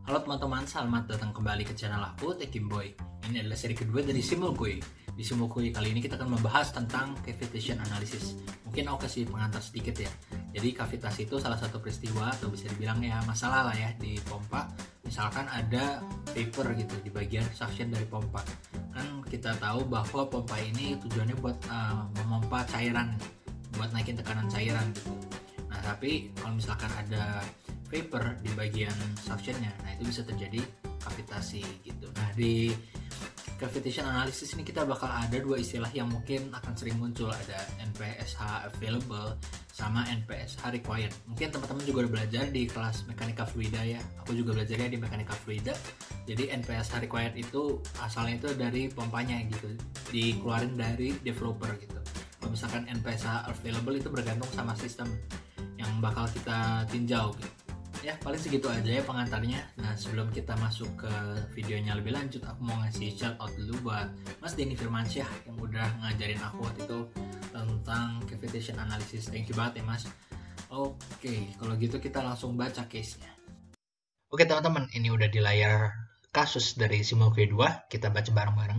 Halo teman-teman, selamat datang kembali ke channel aku, Tekimboy. Ini adalah seri kedua dari Simulkuy. Di Simulkuy kali ini kita akan membahas tentang cavitation analysis. Mungkin aku kasih pengantar sedikit ya. Jadi kavitasi itu salah satu peristiwa atau bisa dibilang ya masalah lah ya di pompa. Misalkan ada vapor gitu di bagian suction dari pompa. Kan kita tahu bahwa pompa ini tujuannya buat memompa cairan, buat naikin tekanan cairan gitu. Nah tapi kalau misalkan ada vapor di bagian suctionnya, nah itu bisa terjadi kavitasi gitu. Nah di cavitation analysis ini kita bakal ada dua istilah yang mungkin akan sering muncul, ada NPSH available sama NPSH required. Mungkin teman-teman juga udah belajar di kelas mekanika fluida ya, aku juga belajarnya di mekanika fluida. Jadi NPSH required itu asalnya itu dari pompanya gitu, dikeluarin dari developer gitu. Kalau misalkan NPSH available itu bergantung sama sistem yang bakal kita tinjau gitu. Ya paling segitu aja ya pengantarnya. Nah sebelum kita masuk ke videonya lebih lanjut, aku mau ngasih shout out dulu buat Mas Denny Firmansyah yang udah ngajarin aku waktu itu tentang cavitation analysis. Thank you banget ya Mas. Oke, kalau gitu kita langsung baca case-nya. Oke teman-teman, ini udah di layar kasus dari Simulkuy 2. Kita baca bareng-bareng.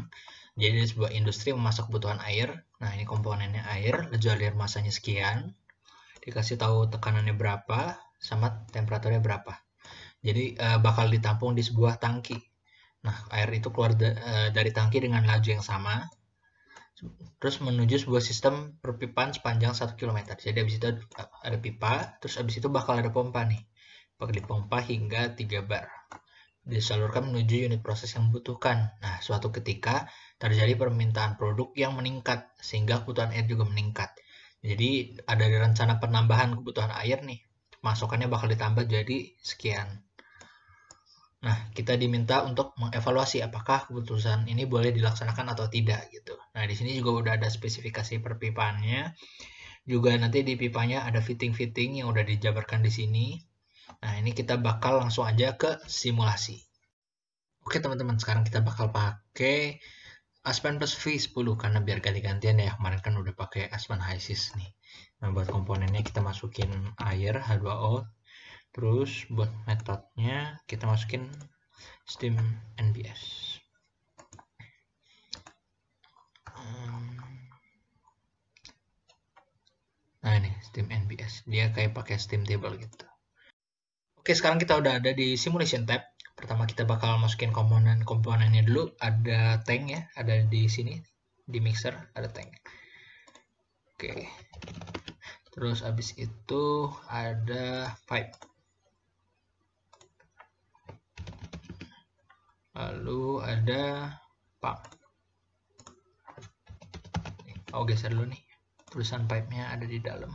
Jadi sebuah industri memasak kebutuhan air. Nah ini komponennya air, laju masanya sekian, dikasih tahu tekanannya berapa sama temperaturnya berapa. Jadi bakal ditampung di sebuah tangki. Nah air itu keluar dari tangki dengan laju yang sama, terus menuju sebuah sistem perpipaan sepanjang 1 km. Jadi habis itu ada pipa, terus habis itu bakal ada pompa nih, bakal dipompa hingga 3 bar, disalurkan menuju unit proses yang membutuhkan. Nah suatu ketika terjadi permintaan produk yang meningkat sehingga kebutuhan air juga meningkat. Jadi ada rencana penambahan kebutuhan air nih, masukannya bakal ditambah jadi sekian. Nah, kita diminta untuk mengevaluasi apakah keputusan ini boleh dilaksanakan atau tidak gitu. Nah, di sini juga udah ada spesifikasi perpipaannya. Juga nanti di pipanya ada fitting-fitting yang udah dijabarkan di sini. Nah, ini kita bakal langsung aja ke simulasi. Oke, teman-teman, sekarang kita bakal pakai Aspen plus V10 karena biar ganti-gantian ya. Kemarin kan udah pakai Aspen HYSYS nih. Nah, buat komponennya kita masukin air H2O. Terus buat metodenya kita masukin steam NBS. Nah ini steam NBS, dia kayak pakai steam table gitu. Oke, sekarang kita udah ada di simulation tab. Pertama kita bakal masukin komponennya dulu. Ada tank ya, ada di sini di mixer ada tank. Oke. Terus abis itu ada pipe. Lalu ada pump. Oh geser dulu nih, tulisan pipe-nya ada di dalam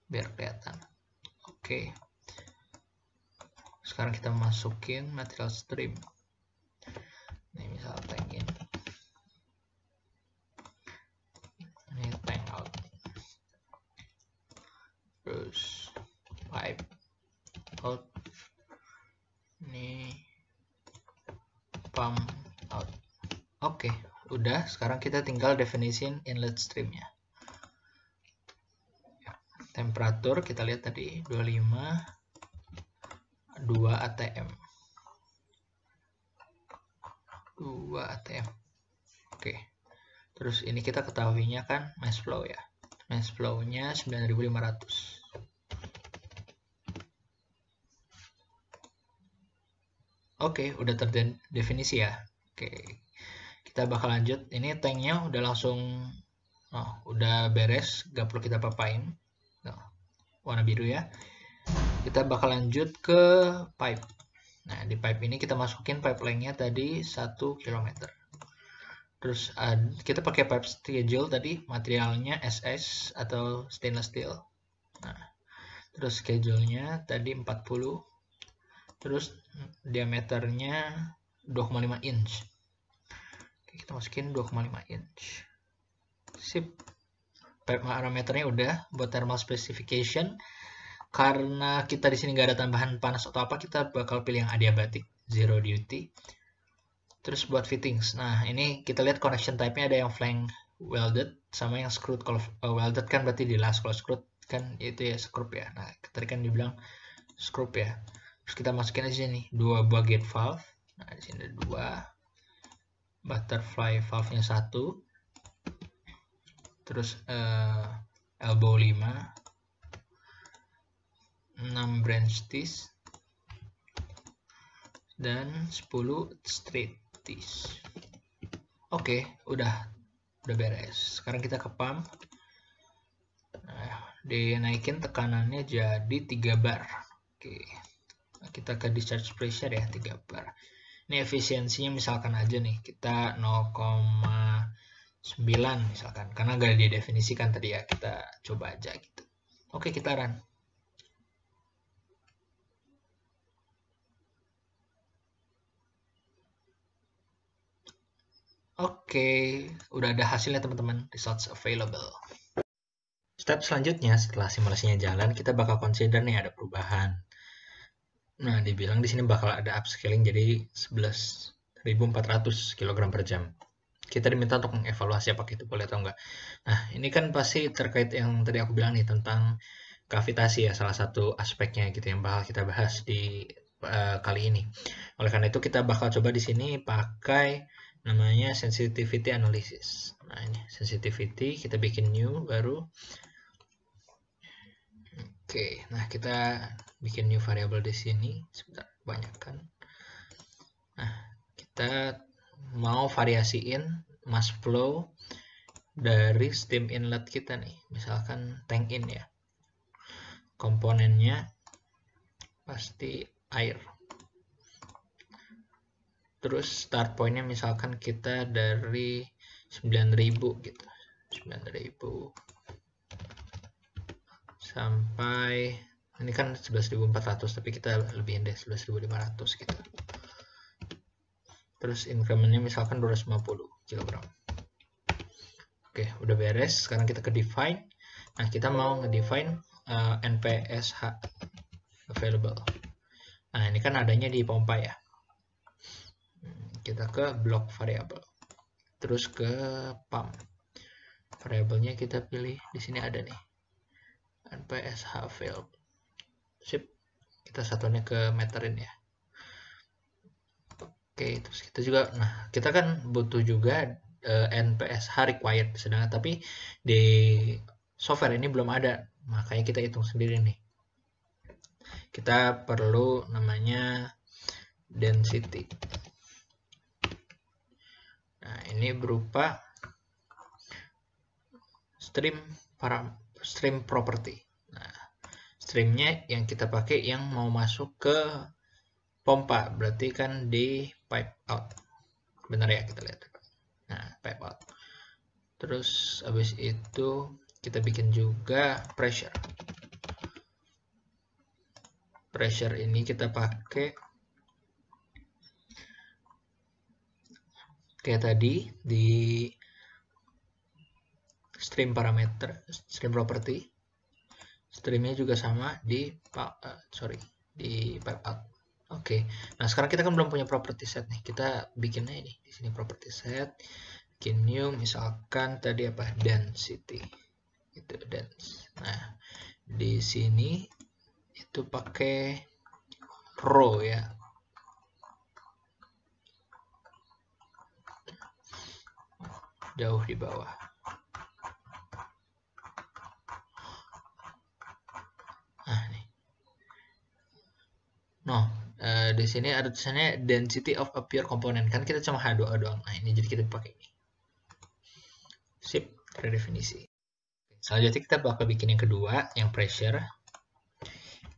biar kelihatan. Oke, sekarang kita masukin material stream. Ini misal tank ini tank out, terus pipe out, ini pump out. Oke, udah. Sekarang kita tinggal definisin inlet streamnya. Temperatur kita lihat tadi 25, 2 atm. 2 atm. Oke. Terus ini kita ketahuinya kan mass flow ya. Mass flow-nya 9500. Oke, udah terdefinisi ya. Oke. Kita bakal lanjut. Ini tanknya udah langsung udah beres, gak perlu kita papain. Warna biru ya. Kita bakal lanjut ke pipe. Nah, di pipe ini kita masukin pipe length-nya tadi 1 km. Terus kita pakai pipe schedule tadi, materialnya SS atau stainless steel. Nah, terus schedule-nya tadi 40. Terus diameternya 2,5 inch. Oke, kita masukin 2,5 inch. Sip. Pipe parameternya udah. Buat thermal specification, karena kita di sini nggak ada tambahan panas atau apa, kita bakal pilih yang adiabatic, zero duty. Terus buat fittings, nah ini kita lihat connection type-nya ada yang flank welded sama yang screwed. Kalau welded kan berarti di las, kalau screwed kan itu ya screw ya. Nah tadi kan dibilang screw ya. Terus kita masukin aja nih 2 buah gate valve. Nah, di sini ada 2. Butterfly valve-nya 1. Terus elbow 5. 6 branch teeth. Dan 10 straight teeth. Oke, udah beres. Sekarang kita ke pump. Nah, dinaikin tekanannya jadi 3 bar. Oke. Kita ke discharge pressure ya, 3 bar. Ini efisiensinya misalkan aja nih, kita 0,9 misalkan. Karena gak didefinisikan tadi ya, kita coba aja gitu. Oke, kita run. Oke, udah ada hasilnya teman-teman. Results available. Step selanjutnya setelah simulasinya jalan, kita bakal consider nih ada perubahan. Nah, dibilang di sini bakal ada upscaling jadi 11.400 kg per jam. Kita diminta untuk mengevaluasi apakah itu boleh atau enggak. Nah, ini kan pasti terkait yang tadi aku bilang nih tentang kavitasi ya, salah satu aspeknya gitu yang bakal kita bahas di kali ini. Oleh karena itu kita bakal coba di sini pakai namanya sensitivity analysis. Nah, ini sensitivity, kita bikin new baru. Oke, nah kita bikin new variable di sini. Sebentar, banyakkan. Nah, kita mau variasiin mass flow dari steam inlet kita nih. Misalkan tank in ya. Komponennya pasti air. Terus start pointnya misalkan kita dari 9.000 gitu. 9.000 sampai ini kan 11.400 tapi kita lebihin deh 11.500 gitu. Terus incrementnya misalkan 250 kg. Oke, udah beres. Sekarang kita ke define. Nah, kita mau ngedefine NPSH available. Nah, ini kan adanya di pompa ya. Kita ke block variable. Terus ke pump. Variabelnya kita pilih di sini ada nih. NPSH available. Sip. Kita satunya ke meterin ya. Oke, terus kita juga, nah kita kan butuh juga NPSH required, sedangkan tapi di software ini belum ada, makanya kita hitung sendiri nih. Kita perlu namanya density. Nah, ini berupa stream property. Nah, streamnya yang kita pakai yang mau masuk ke pompa, berarti kan di pipe out. Benar ya, kita lihat. Nah, pipe out. Terus habis itu kita bikin juga pressure. Pressure ini kita pakai kayak tadi di stream parameter, stream property. Streamnya juga sama di pipe out. Oke. Nah, sekarang kita kan belum punya property set nih. Kita bikinnya ini di sini property set. Bikin new misalkan tadi apa? Density. Itu dense. Nah, di sini itu pakai row ya. Jauh di bawah. Nah, nih. No, di sini ada tulisannya density of a pure component. Kan kita cuma H2O doang. Nah, ini jadi kita pakai ini. Sip, redefinisi. Selanjutnya kita bakal bikin yang kedua, yang pressure.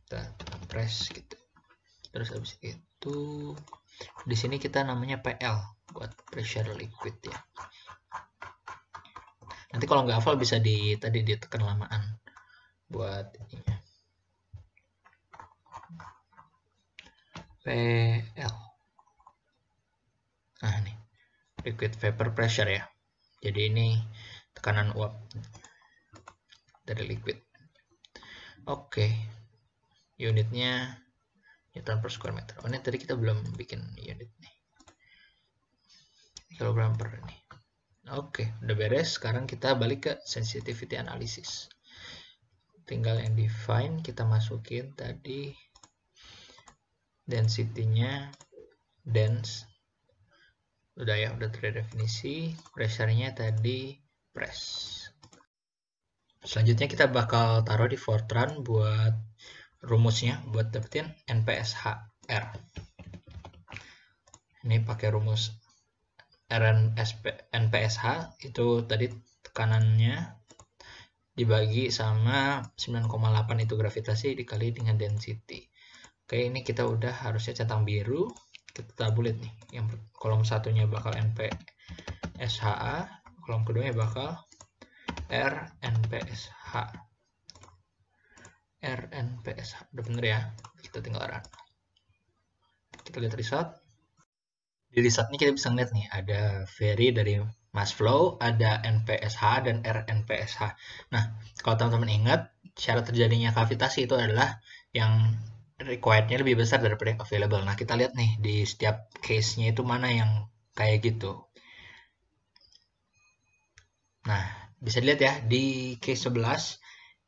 Kita press gitu. Terus habis itu di sini kita namanya PL buat pressure liquid ya. Nanti kalau nggak hafal bisa tadi ditekan lamaan buat ininya. PL. Nah, ini liquid vapor pressure ya. Jadi ini tekanan uap dari liquid. Oke. Unitnya Newton per square meter. Oh, ini tadi kita belum bikin unit nih. Kilogram per ini. Oke, udah beres. Sekarang kita balik ke sensitivity analysis. Tinggal yang define kita masukin tadi density-nya dense. Udah ya, udah terdefinisi. Pressure-nya tadi press. Selanjutnya kita bakal taruh di Fortran buat rumusnya, buat dapetin NPSHR. Ini pakai rumus NPSH, itu tadi tekanannya dibagi sama 9,8 itu gravitasi dikali dengan density. Oke, ini kita udah harusnya centang biru. Kita tabulate nih. Yang kolom satunya bakal NPSHA, kolom keduanya bakal RNPSH. RNPSH. Udah bener ya? Kita tinggal run. Kita lihat result. Di result ini kita bisa ngeliat nih, ada vary dari mass flow, ada NPSH dan RNPSH. Nah, kalau teman-teman ingat, syarat terjadinya kavitasi itu adalah yang required-nya lebih besar daripada yang available. Nah, kita lihat nih, di setiap case-nya itu mana yang kayak gitu. Nah, bisa dilihat ya, di case 11,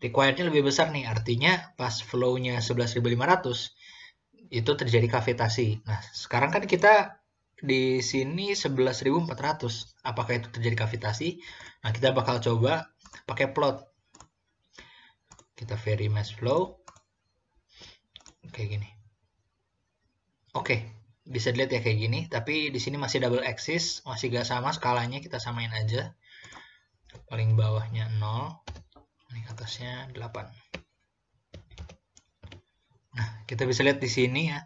required-nya lebih besar nih, artinya pas flow-nya 11.500, itu terjadi kavitasi. Nah, sekarang kan kita di sini 11.400. Apakah itu terjadi kavitasi? Nah, kita bakal coba pakai plot. Kita vary mass flow. Kayak gini. Oke, bisa dilihat ya kayak gini. Tapi di sini masih double axis, masih gak sama skalanya. Kita samain aja. Paling bawahnya 0. Paling atasnya 8. Nah, kita bisa lihat di sini ya.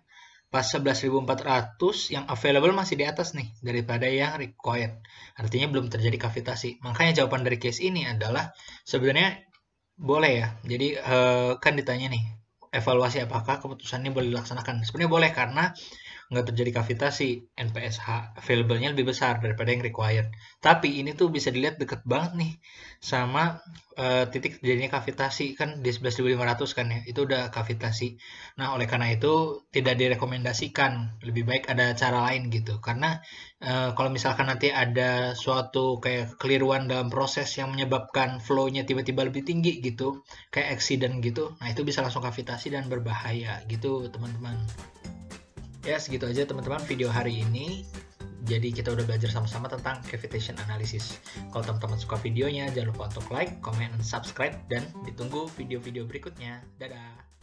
Pas 11.400 yang available masih di atas nih daripada yang required. Artinya belum terjadi kavitasi. Makanya jawaban dari case ini adalah sebenarnya boleh ya. Jadi kan ditanya nih, evaluasi apakah keputusan ini boleh dilaksanakan. Sebenarnya boleh karena nggak terjadi kavitasi, NPSH available-nya lebih besar daripada yang required. Tapi ini tuh bisa dilihat deket banget nih sama titik terjadinya kavitasi, kan di 11.500 kan ya, itu udah kavitasi. Nah, oleh karena itu tidak direkomendasikan, lebih baik ada cara lain gitu. Karena kalau misalkan nanti ada suatu kayak kekeliruan dalam proses yang menyebabkan flow-nya tiba-tiba lebih tinggi gitu, kayak accident gitu, nah itu bisa langsung kavitasi dan berbahaya gitu teman-teman. Ya, segitu aja teman-teman video hari ini. Jadi kita udah belajar sama-sama tentang cavitation analysis. Kalau teman-teman suka videonya, jangan lupa untuk like, comment, dan subscribe. Dan ditunggu video-video berikutnya. Dadah!